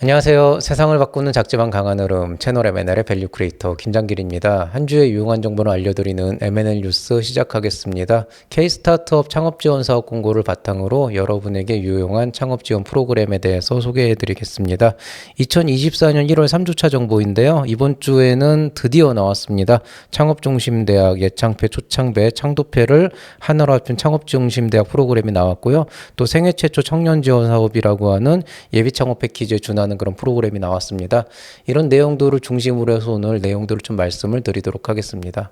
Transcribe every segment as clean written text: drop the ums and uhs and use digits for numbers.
안녕하세요. 세상을 바꾸는 작지만 강한 흐름 채널 M&L의 밸류 크리에이터 김장길입니다. 한 주의 유용한 정보를 알려드리는 M&L 뉴스 시작하겠습니다. K-스타트업 창업 지원 사업 공고를 바탕으로 여러분에게 유용한 창업 지원 프로그램에 대해서 소개해드리겠습니다. 2024년 1월 3주차 정보인데요. 이번 주에는 드디어 나왔습니다. 창업중심대학 예창패, 초창배, 창도패를 하나로 합친 창업중심대학 프로그램이 나왔고요. 또 생애 최초 청년 지원 사업이라고 하는 예비창업 패키지에 준하는 그런 프로그램이 나왔습니다. 이런 내용들을 중심으로 해서 오늘 내용들을 좀 말씀을 드리도록 하겠습니다.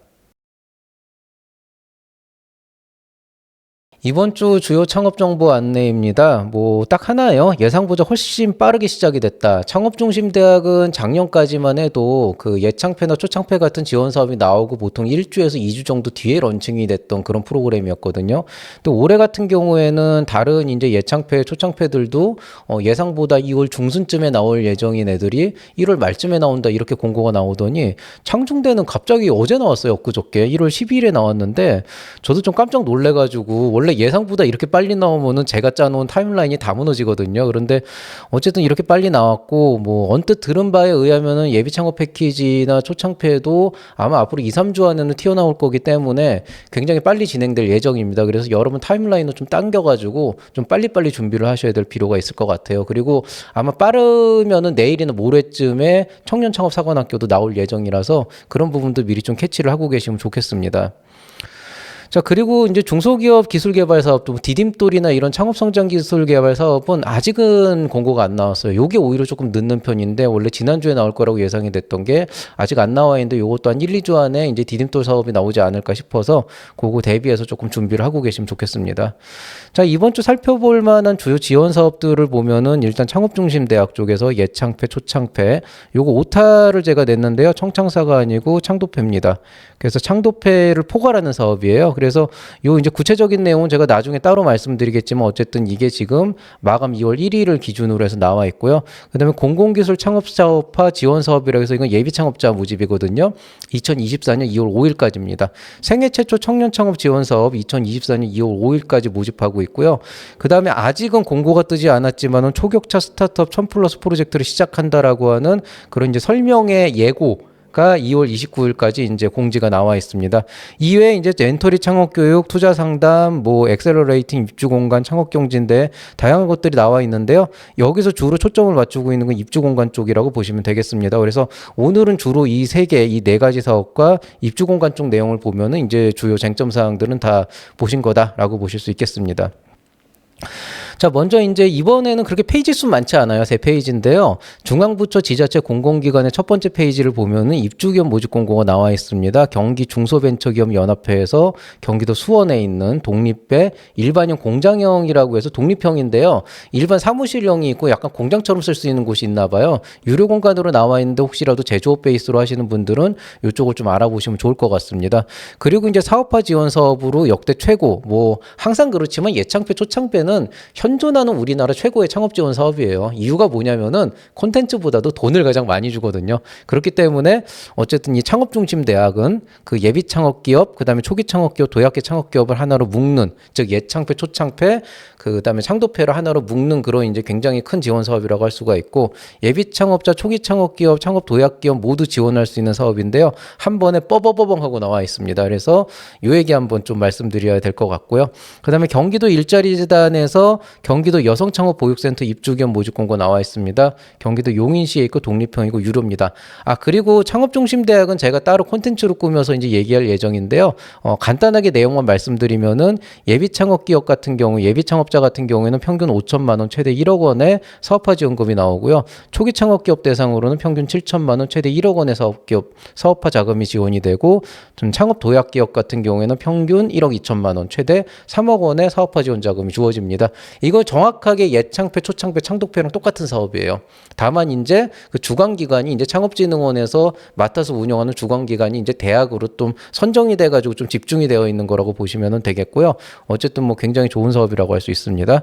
이번 주 주요 창업 정보 안내입니다. 딱 하나예요. 예상보다 훨씬 빠르게 시작이 됐다. 창업중심대학은 작년까지만 해도 그 예창패나 초창패 같은 지원 사업이 나오고 보통 1주에서 2주 정도 뒤에 런칭이 됐던 그런 프로그램이었거든요. 근데 올해 같은 경우에는 다른 이제 예창패, 초창패들도 예상보다 2월 중순쯤에 나올 예정인 애들이 1월 말쯤에 나온다 이렇게 공고가 나오더니 창중대는 갑자기 어제 나왔어요. 엊그저께 1월 12일에 나왔는데 저도 좀 깜짝 놀래가지고 원래 예상보다 이렇게 빨리 나오면은 제가 짜놓은 타임라인이 다 무너지거든요. 그런데 어쨌든 이렇게 빨리 나왔고 언뜻 들은 바에 의하면은 예비 창업 패키지나 초창패도 아마 앞으로 2, 3주 안에는 튀어나올 거기 때문에 굉장히 빨리 진행될 예정입니다. 그래서 여러분 타임라인을 좀 당겨가지고 좀 빨리빨리 준비를 하셔야 될 필요가 있을 것 같아요. 그리고 아마 빠르면은 내일이나 모레쯤에 청년 창업 사관학교도 나올 예정이라서 그런 부분도 미리 좀 캐치를 하고 계시면 좋겠습니다. 자, 그리고 이제 중소기업 기술개발 사업도 디딤돌이나 이런 창업성장 기술개발 사업은 아직은 공고가 안 나왔어요. 요게 오히려 조금 늦는 편인데 원래 지난주에 나올 거라고 예상이 됐던 게 아직 안 나와 있는데 요것도 한 1, 2주 안에 이제 디딤돌 사업이 나오지 않을까 싶어서 그거 대비해서 조금 준비를 하고 계시면 좋겠습니다. 자, 이번 주 살펴볼 만한 주요 지원 사업들을 보면은 일단 창업중심대학 쪽에서 예창패, 초창패 요거 오타를 제가 냈는데요. 청창사가 아니고 창도패입니다. 그래서 창도패를 포괄하는 사업이에요. 그래서 요 이제 구체적인 내용은 제가 나중에 따로 말씀드리겠지만 어쨌든 이게 지금 마감 2월 1일을 기준으로 해서 나와 있고요. 그다음에 공공기술 창업사업화 지원 사업이라고 해서 이건 예비 창업자 모집이거든요. 2024년 2월 5일까지입니다. 생애 최초 청년 창업 지원 사업 2024년 2월 5일까지 모집하고 있고요. 그다음에 아직은 공고가 뜨지 않았지만은 초격차 스타트업 1000+ 프로젝트를 시작한다라고 하는 그런 이제 설명의 예고 가 2월 29일까지 이제 공지가 나와 있습니다. 이외에 이제 멘토리 창업 교육, 투자 상담, 엑셀러레이팅, 입주 공간, 창업 경진대 다양한 것들이 나와 있는데요. 여기서 주로 초점을 맞추고 있는 건 입주 공간 쪽이라고 보시면 되겠습니다. 그래서 오늘은 주로 이 세 개, 이 네 가지 사업과 입주 공간 쪽 내용을 보면은 이제 주요 쟁점 사항들은 다 보신 거다라고 보실 수 있겠습니다. 자, 먼저 이제 이번에는 그렇게 페이지 수 많지 않아요. 3페이지인데요. 중앙부처 지자체 공공기관의 첫 번째 페이지를 보면은 입주기업 모집 공고가 나와 있습니다. 경기 중소벤처기업연합회에서 경기도 수원에 있는 독립배 일반형 공장형이라고 해서 독립형인데요. 일반 사무실형이 있고 약간 공장처럼 쓸 수 있는 곳이 있나 봐요. 유료 공간으로 나와 있는데 혹시라도 제조업 베이스로 하시는 분들은 이쪽을 좀 알아보시면 좋을 것 같습니다. 그리고 이제 사업화 지원 사업으로 역대 최고 항상 그렇지만 예창패, 초창패는 현존하는 우리나라 최고의 창업 지원 사업이에요. 이유가 뭐냐면은 콘텐츠보다도 돈을 가장 많이 주거든요. 그렇기 때문에 어쨌든 이 창업중심대학은 그 예비 창업기업, 그다음에 초기 창업기업, 도약계 창업기업을 하나로 묶는, 즉 예창패, 초창패, 그다음에 창도패를 하나로 묶는 그런 이제 굉장히 큰 지원 사업이라고 할 수가 있고, 예비 창업자, 초기 창업기업, 창업 도약기업 모두 지원할 수 있는 사업인데요. 한 번에 뻐버버벙 하고 나와 있습니다. 그래서 요 얘기 한번 좀 말씀드려야 될 것 같고요. 그다음에 경기도 일자리재단에서 경기도 여성창업보육센터 입주기업 모집 공고 나와 있습니다. 경기도 용인시에 있고 독립형이고 유료입니다. 그리고 창업중심대학은 제가 따로 콘텐츠로 꾸며서 이제 얘기할 예정인데요. 간단하게 내용만 말씀드리면은 예비창업기업 같은 경우, 예비창업자 같은 경우에는 평균 5천만 원, 최대 1억 원의 사업화 지원금이 나오고요. 초기 창업기업 대상으로는 평균 7천만 원, 최대 1억 원의 사업화 자금이 지원이 되고, 좀 창업 도약기업 같은 경우에는 평균 1억 2천만 원, 최대 3억 원의 사업화 지원 자금이 주어집니다. 이거 정확하게 예창패, 초창패, 창도패랑 똑같은 사업이에요. 다만 이제 그 주관기관이 이제 창업진흥원에서 맡아서 운영하는 주관기관이 이제 대학으로 좀 선정이 돼가지고 좀 집중이 되어 있는 거라고 보시면 되겠고요. 어쨌든 굉장히 좋은 사업이라고 할 수 있습니다.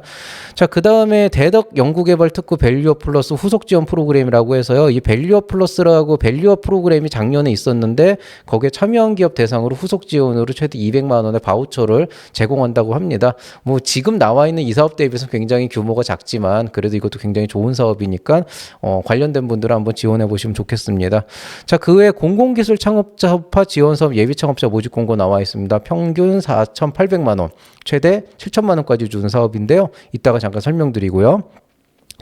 자, 그 다음에 대덕 연구개발 특구 밸류업 플러스 후속 지원 프로그램이라고 해서요. 이 밸류업 플러스라고 밸류업 프로그램이 작년에 있었는데 거기에 참여한 기업 대상으로 후속 지원으로 최대 200만 원의 바우처를 제공한다고 합니다. 지금 나와 있는 이 사업 대비 대비해서 굉장히 규모가 작지만 그래도 이것도 굉장히 좋은 사업이니까 관련된 분들은 한번 지원해 보시면 좋겠습니다. 자, 그 외에 공공기술 창업자 협파 지원 사업 예비 창업자 모집 공고 나와 있습니다. 평균 4,800만 원, 최대 7천만 원까지 주는 사업인데요. 이따가 잠깐 설명드리고요.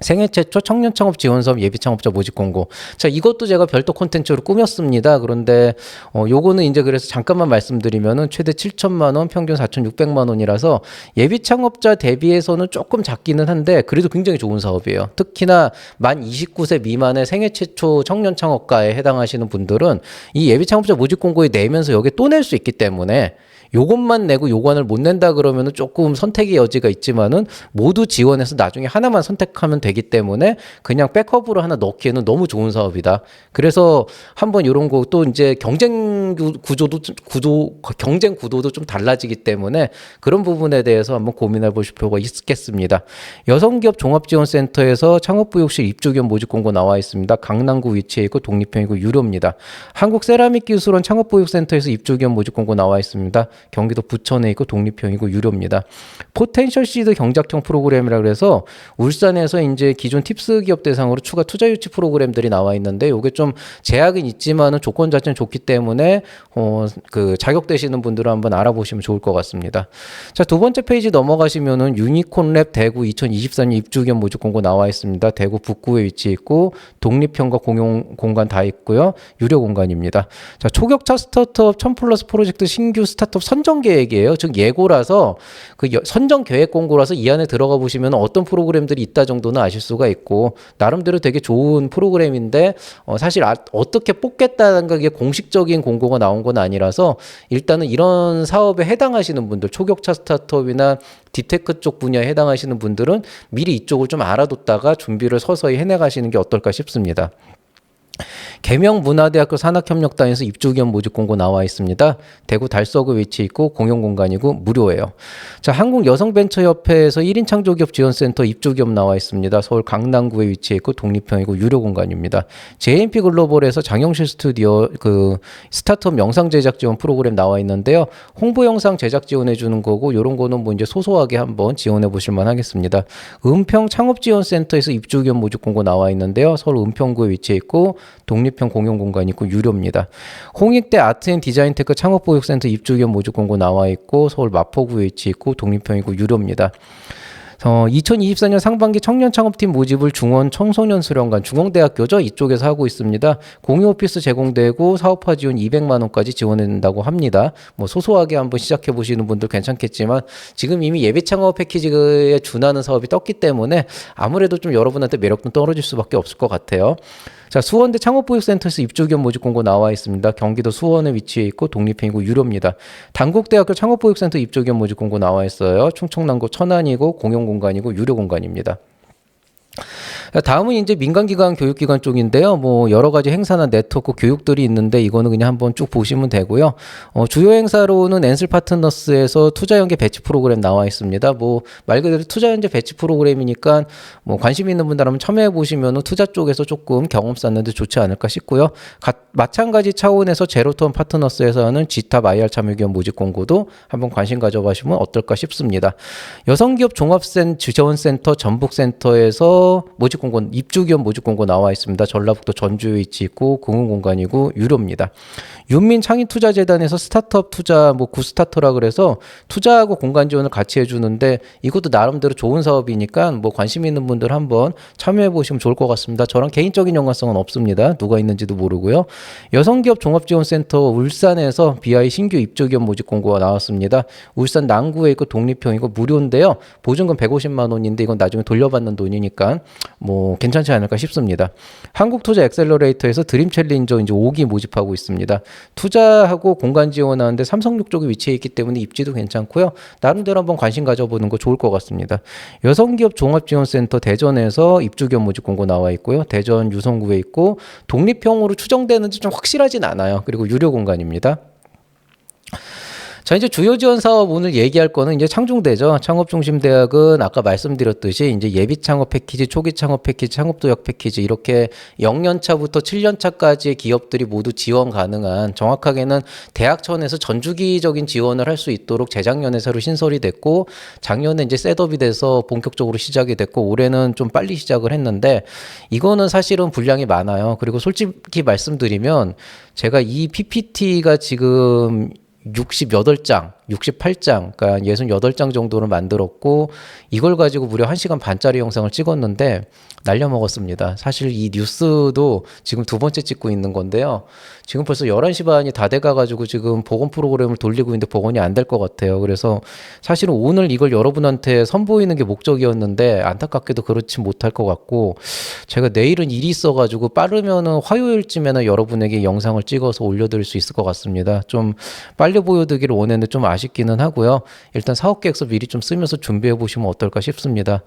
생애 최초 청년 창업 지원 사업 예비 창업자 모집 공고. 자, 이것도 제가 별도 콘텐츠로 꾸몄습니다. 그런데 요거는 이제 그래서 잠깐만 말씀드리면은 최대 7천만 원, 평균 4,600만 원이라서 예비 창업자 대비해서는 조금 작기는 한데 그래도 굉장히 좋은 사업이에요. 특히나 만 29세 미만의 생애 최초 청년 창업가에 해당하시는 분들은 이 예비 창업자 모집 공고에 내면서 여기에 또 낼 수 있기 때문에 요것만 내고 요건을 못 낸다 그러면은 조금 선택의 여지가 있지만은 모두 지원해서 나중에 하나만 선택하면 되기 때문에 그냥 백업으로 하나 넣기에는 너무 좋은 사업이다. 그래서 한번 이런 거 또 이제 경쟁 구도도 좀 달라지기 때문에 그런 부분에 대해서 한번 고민해 보실 필요가 있겠습니다. 여성기업 종합지원센터에서 창업부육실 입주기업 모집 공고 나와 있습니다. 강남구 위치에 있고 독립형이고 유료입니다. 한국세라믹기술원 창업부육센터에서 입주기업 모집 공고 나와 있습니다. 경기도 부천에 있고 독립형이고 유료입니다. 포텐셜 시드 경작형 프로그램이라 그래서 울산에서 이제 기존 팁스 기업 대상으로 추가 투자 유치 프로그램들이 나와 있는데 이게 좀 제약은 있지만은 조건 자체는 좋기 때문에 그 자격되시는 분들은 한번 알아보시면 좋을 것 같습니다. 자, 두 번째 페이지 넘어가시면은 유니콘랩 대구 2024년 입주기업 모집 공고 나와 있습니다. 대구 북구에 위치해 있고 독립형과 공용 공간 다 있고요. 유료 공간입니다. 자, 초격차 스타트업 1000+ 프로젝트 신규 스타트업 선정 계획이에요. 즉 예고라서 그 선정 계획 공고라서 이 안에 들어가 보시면 어떤 프로그램들이 있다 정도는 아실 수가 있고 나름대로 되게 좋은 프로그램인데 사실 어떻게 뽑겠다는 게 공식적인 공고가 나온 건 아니라서 일단은 이런 사업에 해당하시는 분들 초격차 스타트업이나 디테크 쪽 분야에 해당하시는 분들은 미리 이쪽을 좀 알아뒀다가 준비를 서서히 해나가시는 게 어떨까 싶습니다. 계명문화대학교 산학협력단에서 입주기업 모집 공고 나와 있습니다. 대구 달서구 위치해 있고 공용 공간이고 무료예요. 자, 한국여성벤처협회에서 1인 창조기업 지원센터 입주기업 나와 있습니다. 서울 강남구에 위치해 있고 독립형이고 유료 공간입니다. JMP 글로벌에서 장영실 스튜디오 그 스타트업 영상 제작 지원 프로그램 나와 있는데요. 홍보 영상 제작 지원해 주는 거고 이런 거는 뭐 이제 소소하게 한번 지원해 보실 만 하겠습니다. 은평 창업지원센터에서 입주기업 모집 공고 나와 있는데요. 서울 은평구에 위치해 있고 독립형 공용 공간이 있고 유료입니다. 홍익대 아트앤디자인테크 창업보육센터 입주기업 모집 공고 나와 있고 서울 마포구에 위치해 있고 독립형이고 유료입니다. 2024년 상반기 청년 창업팀 모집을 중원 청소년 수련관 중앙대학교죠. 이쪽에서 하고 있습니다. 공유 오피스 제공되고 사업화 지원 200만 원까지 지원된다고 합니다. 뭐 소소하게 한번 시작해 보시는 분들 괜찮겠지만 지금 이미 예비 창업 패키지에 준하는 사업이 떴기 때문에 아무래도 좀 여러분한테 매력도 떨어질 수밖에 없을 것 같아요. 자, 수원대 창업보육센터에서 입주기업 모집 공고 나와 있습니다. 경기도 수원에 위치해 있고 독립형이고 유료입니다. 단국대학교 창업보육센터 입주기업 모집 공고 나와 있어요. 충청남도 천안이고 공용 공간이고 유료 공간입니다. 다음은 이제 민간기관, 교육기관 쪽인데요. 뭐 여러 가지 행사나 네트워크 교육들이 있는데 이거는 그냥 한번 쭉 보시면 되고요. 주요 행사로는 엔슬 파트너스에서 투자연계 배치 프로그램 나와 있습니다. 뭐 말 그대로 투자연계 배치 프로그램이니까 뭐 관심 있는 분들 한번 참여해 보시면은 투자 쪽에서 조금 경험 쌓는데 좋지 않을까 싶고요. 마찬가지 차원에서 제로톤 파트너스에서 하는 G탑 IR 참여기업 모집 공고도 한번 관심 가져보시면 어떨까 싶습니다. 여성기업 종합지원센터 전북센터에서 모집 공고 입주기업 모집 공고 나와 있습니다. 전라북도 전주에 위치 있고 공공공간이고 유료입니다. 윤민창의투자재단에서 스타트업 투자 뭐 구스타터라 그래서 투자하고 공간 지원을 같이 해주는데 이것도 나름대로 좋은 사업이니까 뭐 관심 있는 분들 한번 참여해 보시면 좋을 것 같습니다. 저랑 개인적인 연관성은 없습니다. 누가 있는지도 모르고요. 여성기업 종합지원센터 울산에서 BI 신규 입주기업 모집 공고가 나왔습니다. 울산 남구에 있고 독립형이고 무료인데요. 보증금 150만 원인데 이건 나중에 돌려받는 돈이니까 뭐 괜찮지 않을까 싶습니다. 한국투자 엑셀러레이터에서 드림 챌린저 이제 5기 모집하고 있습니다. 투자하고 공간 지원하는데 삼성육 쪽에 위치해 있기 때문에 입지도 괜찮고요. 나름대로 한번 관심 가져보는 거 좋을 것 같습니다. 여성기업 종합지원센터 대전에서 입주기업 모집 공고 나와 있고요. 대전 유성구에 있고 독립형으로 추정되는지 좀 확실하진 않아요. 그리고 유료 공간입니다. 자, 이제 주요 지원 사업 오늘 얘기할 거는 이제 창중대죠. 창업중심대학은 아까 말씀드렸듯이 이제 예비 창업 패키지, 초기 창업 패키지, 창업도약 패키지 이렇게 0년차부터 7년차까지의 기업들이 모두 지원 가능한, 정확하게는 대학 차원에서 전주기적인 지원을 할 수 있도록 재작년에 새로 신설이 됐고 작년에 이제 셋업이 돼서 본격적으로 시작이 됐고 올해는 좀 빨리 시작을 했는데 이거는 사실은 분량이 많아요. 그리고 솔직히 말씀드리면 제가 이 PPT가 지금 68장, 68장, 그러니까 68장 정도를 만들었고 이걸 가지고 무려 1시간 반짜리 영상을 찍었는데 날려먹었습니다. 사실 이 뉴스도 지금 두 번째 찍고 있는 건데요. 지금 벌써 11시 반이 다 돼가가지고 지금 복원 프로그램을 돌리고 있는데 복원이 안 될 것 같아요. 그래서 사실은 오늘 이걸 여러분한테 선보이는 게 목적이었는데 안타깝게도 그렇지 못할 것 같고 제가 내일은 일이 있어가지고 빠르면은 화요일쯤에는 여러분에게 영상을 찍어서 올려드릴 수 있을 것 같습니다. 좀 빨리 보여드리기를 원했는데 좀 아쉽기는 하고요. 일단 사업 계획서 미리 좀 쓰면서 준비해 보시면 어떨까 싶습니다.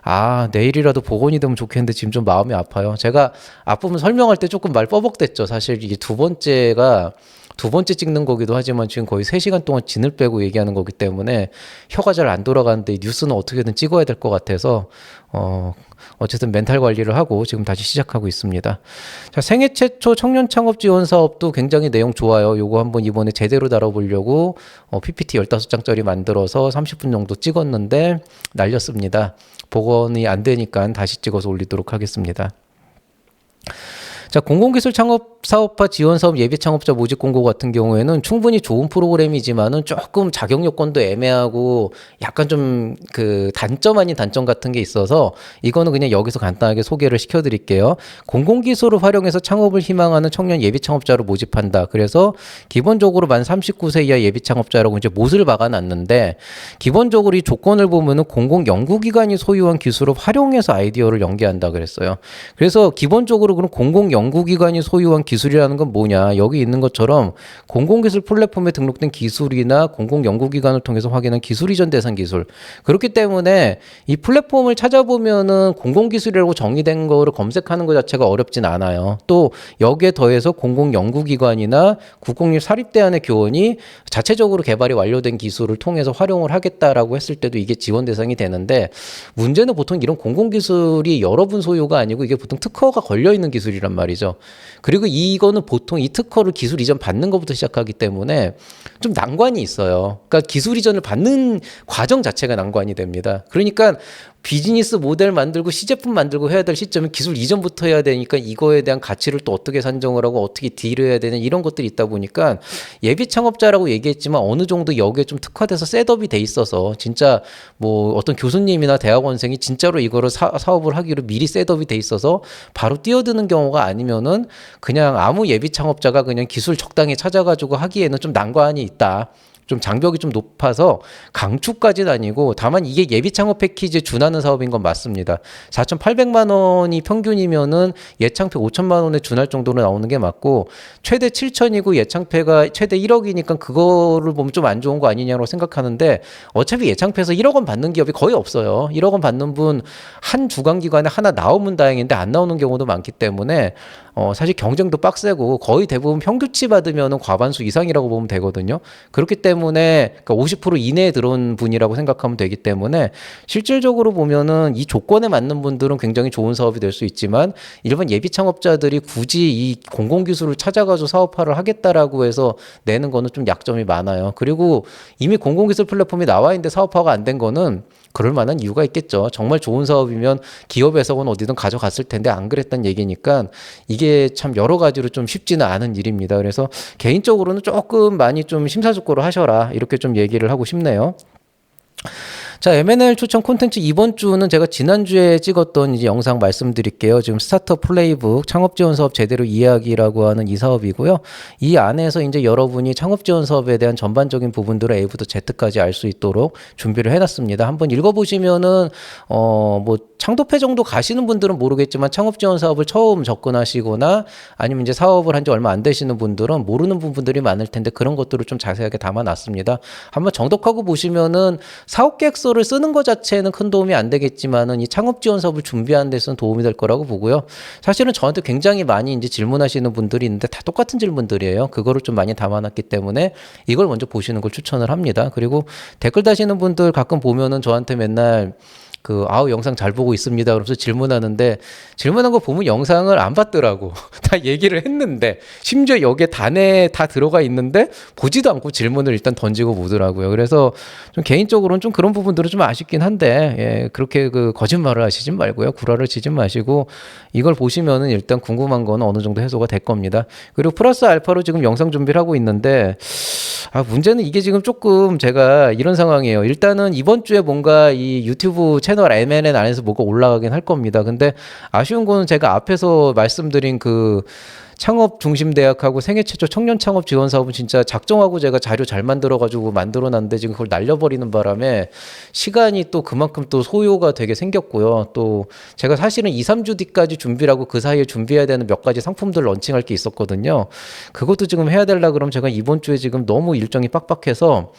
아, 내일이라도 복원이 되면 좋겠는데 지금 좀 마음이 아파요. 제가 앞부분 설명할 때 조금 말 뻐벅댔죠. 사실 이게 두 번째 찍는 거기도 하지만 지금 거의 3시간 동안 진을 빼고 얘기하는 거기 때문에 혀가 잘 안 돌아가는데 뉴스는 어떻게든 찍어야 될 것 같아서 어쨌든 멘탈 관리를 하고 지금 다시 시작하고 있습니다. 자, 생애 최초 청년 창업 지원 사업도 굉장히 내용 좋아요. 요거 한번 이번에 제대로 다뤄보려고 PPT 15장짜리 만들어서 30분 정도 찍었는데 날렸습니다. 복원이 안 되니까 다시 찍어서 올리도록 하겠습니다. 자, 공공기술 창업 사업화 지원 사업 예비 창업자 모집 공고 같은 경우에는 충분히 좋은 프로그램이지만은 조금 자격 요건도 애매하고 약간 좀 그 단점 아닌 단점 같은 게 있어서 이거는 그냥 여기서 간단하게 소개를 시켜드릴게요. 공공기술을 활용해서 창업을 희망하는 청년 예비 창업자를 모집한다. 그래서 기본적으로 만 39세 이하 예비 창업자라고 이제 못을 박아놨는데 기본적으로 이 조건을 보면은 공공 연구기관이 소유한 기술을 활용해서 아이디어를 연계한다 그랬어요. 그래서 기본적으로 그럼 공공 연구기관이 소유한 기술이라는 건 뭐냐? 여기 있는 것처럼 공공기술 플랫폼에 등록된 기술이나 공공연구기관을 통해서 확인한 기술 이전 대상 기술. 그렇기 때문에 이 플랫폼을 찾아보면은 공공기술이라고 정의된 거를 검색하는 것 자체가 어렵진 않아요. 또 여기에 더해서 공공연구기관이나 국공립 사립대안의 교원이 자체적으로 개발이 완료된 기술을 통해서 활용을 하겠다라고 했을 때도 이게 지원 대상이 되는데 문제는 보통 이런 공공기술이 여러분 소유가 아니고 이게 보통 특허가 걸려있는 기술이란 말이죠. 그리고 이거는 보통 이 특허를 기술 이전 받는 것부터 시작하기 때문에 좀 난관이 있어요. 그러니까 기술 이전을 받는 과정 자체가 난관이 됩니다. 그러니까 비즈니스 모델 만들고 시제품 만들고 해야 될 시점은 기술 이전부터 해야 되니까 이거에 대한 가치를 또 어떻게 산정을 하고 어떻게 딜을 해야 되냐 이런 것들이 있다 보니까 예비 창업자라고 얘기했지만 어느 정도 여기에 좀 특화돼서 셋업이 돼 있어서 진짜 뭐 어떤 교수님이나 대학원생이 진짜로 이거를 사업을 하기로 미리 셋업이 돼 있어서 바로 뛰어드는 경우가 아니면은 그냥 아무 예비 창업자가 그냥 기술 적당히 찾아가지고 하기에는 좀 난관이 있다. 좀 장벽이 좀 높아서 강추까지는 아니고 다만 이게 예비 창업 패키지에 준하는 사업인 건 맞습니다. 4,800만 원이 평균이면은 예창패 5천만 원에 준할 정도로 나오는 게 맞고 최대 7천이고 예창패가 최대 1억이니까 그거를 보면 좀 안 좋은 거 아니냐고 생각하는데 어차피 예창패에서 1억 원 받는 기업이 거의 없어요. 1억 원 받는 분 한 주간기관에 하나 나오면 다행인데 안 나오는 경우도 많기 때문에 사실 경쟁도 빡세고 거의 대부분 평균치 받으면 과반수 이상이라고 보면 되거든요. 그렇기 때문에 그러니까 50% 이내에 들어온 분이라고 생각하면 되기 때문에 실질적으로 보면은 이 조건에 맞는 분들은 굉장히 좋은 사업이 될 수 있지만 일반 예비 창업자들이 굳이 이 공공기술을 찾아가지고 사업화를 하겠다라고 해서 내는 거는 좀 약점이 많아요. 그리고 이미 공공기술 플랫폼이 나와 있는데 사업화가 안 된 거는 그럴 만한 이유가 있겠죠. 정말 좋은 사업이면 기업에서는 어디든 가져갔을 텐데 안 그랬단 얘기니까 이게 참 여러 가지로 좀 쉽지는 않은 일입니다. 그래서 개인적으로는 조금 많이 좀 심사숙고를 하셔라 이렇게 좀 얘기를 하고 싶네요. 자, M&A 추천 콘텐츠 이번 주는 제가 지난주에 찍었던 이제 영상 말씀드릴게요. 지금 스타트업 플레이북 창업 지원 사업 제대로 이야기라고 하는 이 사업이고요. 이 안에서 이제 여러분이 창업 지원 사업에 대한 전반적인 부분들을 A부터 Z까지 알 수 있도록 준비를 해놨습니다. 한번 읽어보시면은 뭐 창업회 정도 가시는 분들은 모르겠지만 창업 지원 사업을 처음 접근하시거나 아니면 이제 사업을 한 지 얼마 안 되시는 분들은 모르는 부분들이 많을 텐데 그런 것들을 좀 자세하게 담아놨습니다. 한번 정독하고 보시면은 사업 계획서 사업계획서를 쓰는 것 자체는 큰 도움이 안 되겠지만은 이 창업 지원 사업을 준비하는 데서는 도움이 될 거라고 보고요. 사실은 저한테 굉장히 많이 이제 질문하시는 분들이 있는데 다 똑같은 질문들이에요. 그거를 좀 많이 담아놨기 때문에 이걸 먼저 보시는 걸 추천을 합니다. 그리고 댓글 다시는 분들 가끔 보면은 저한테 맨날 아우, 영상 잘 보고 있습니다. 그러면서 질문하는데, 질문한 거 보면 영상을 안 봤더라고. 다 얘기를 했는데, 심지어 여기에 단에 다 들어가 있는데, 보지도 않고 질문을 일단 던지고 보더라고요. 그래서 좀 개인적으로는 좀 그런 부분들은 좀 아쉽긴 한데, 예, 그렇게 거짓말을 하시진 말고요. 구라를 치지 마시고, 이걸 보시면은 일단 궁금한 거는 어느 정도 해소가 될 겁니다. 그리고 플러스 알파로 지금 영상 준비를 하고 있는데, 문제는 이게 지금 조금 제가 이런 상황이에요. 일단은 이번 주에 뭔가 이 유튜브 채널 MNN 안에서 뭐가 올라가긴 할 겁니다. 근데 아쉬운 거는 제가 앞에서 말씀드린 창업 중심 대학하고 생애 최초 청년 창업 지원 사업은 진짜 작정하고 제가 자료 잘 만들어 가지고 만들어 놨는데 지금 그걸 날려버리는 바람에 시간이 또 그만큼 또 소요가 되게 생겼고요. 또 제가 사실은 2, 3주 뒤까지 준비를 하고 그 사이에 준비해야 되는 몇 가지 상품들 런칭할 게 있었거든요. 그것도 지금 해야 되려 그러면 제가 이번 주에 지금 너무 일정이 빡빡해서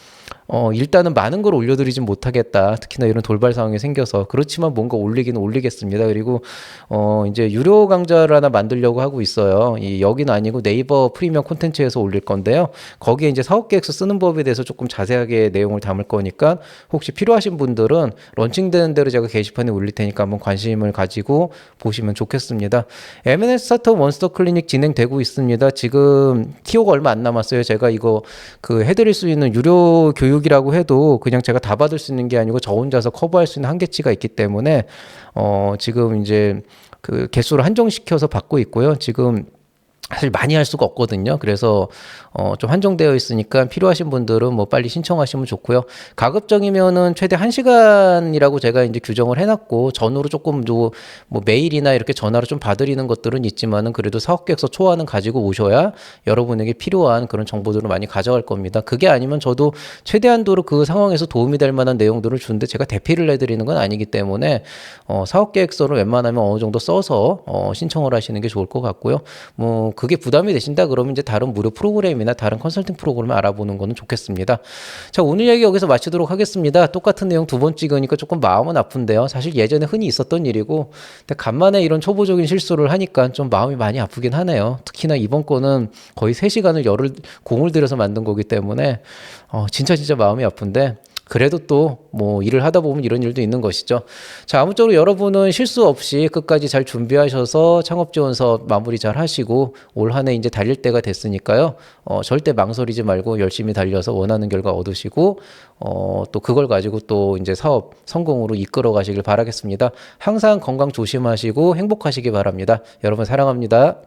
일단은 많은 걸 올려드리진 못하겠다. 특히나 이런 돌발 상황이 생겨서. 그렇지만 뭔가 올리기는 올리겠습니다. 그리고, 이제 유료 강좌를 하나 만들려고 하고 있어요. 여기는 아니고 네이버 프리미엄 콘텐츠에서 올릴 건데요. 거기에 이제 사업계획서 쓰는 법에 대해서 조금 자세하게 내용을 담을 거니까 혹시 필요하신 분들은 런칭되는 대로 제가 게시판에 올릴 테니까 한번 관심을 가지고 보시면 좋겠습니다. M&S 스타트업 원스톱 클리닉 진행되고 있습니다. 지금 티오가 얼마 안 남았어요. 제가 이거 해드릴 수 있는 유료 교육이라고 해도 그냥 제가 다 받을 수 있는 게 아니고 저 혼자서 커버할 수 있는 한계치가 있기 때문에 지금 이제 개수를 한정시켜서 받고 있고요. 지금 사실 많이 할 수가 없거든요. 그래서 좀 한정되어 있으니까 필요하신 분들은 뭐 빨리 신청하시면 좋고요. 가급적이면은 최대 1시간이라고 제가 이제 규정을 해놨고 전후로 조금 뭐 메일이나 이렇게 전화로 좀 봐드리는 것들은 있지만은 그래도 사업계획서 초안은 가지고 오셔야 여러분에게 필요한 그런 정보들을 많이 가져갈 겁니다. 그게 아니면 저도 최대한도로 그 상황에서 도움이 될 만한 내용들을 주는데 제가 대피를 해드리는 건 아니기 때문에 사업계획서를 웬만하면 어느 정도 써서 신청을 하시는 게 좋을 것 같고요. 뭐 그게 부담이 되신다 그러면 이제 다른 무료 프로그램이나 다른 컨설팅 프로그램을 알아보는 거는 좋겠습니다. 자, 오늘 얘기 여기서 마치도록 하겠습니다. 똑같은 내용 두 번 찍으니까 조금 마음은 아픈데요. 사실 예전에 흔히 있었던 일이고 근데 간만에 이런 초보적인 실수를 하니까 좀 마음이 많이 아프긴 하네요. 특히나 이번 거는 거의 3시간을 공을 들여서 만든 거기 때문에 진짜 마음이 아픈데 그래도 또 뭐 일을 하다 보면 이런 일도 있는 것이죠. 자, 아무쪼록 여러분은 실수 없이 끝까지 잘 준비하셔서 창업지원서 마무리 잘 하시고 올 한 해 이제 달릴 때가 됐으니까요. 절대 망설이지 말고 열심히 달려서 원하는 결과 얻으시고 또 그걸 가지고 또 이제 사업 성공으로 이끌어 가시길 바라겠습니다. 항상 건강 조심하시고 행복하시기 바랍니다. 여러분 사랑합니다.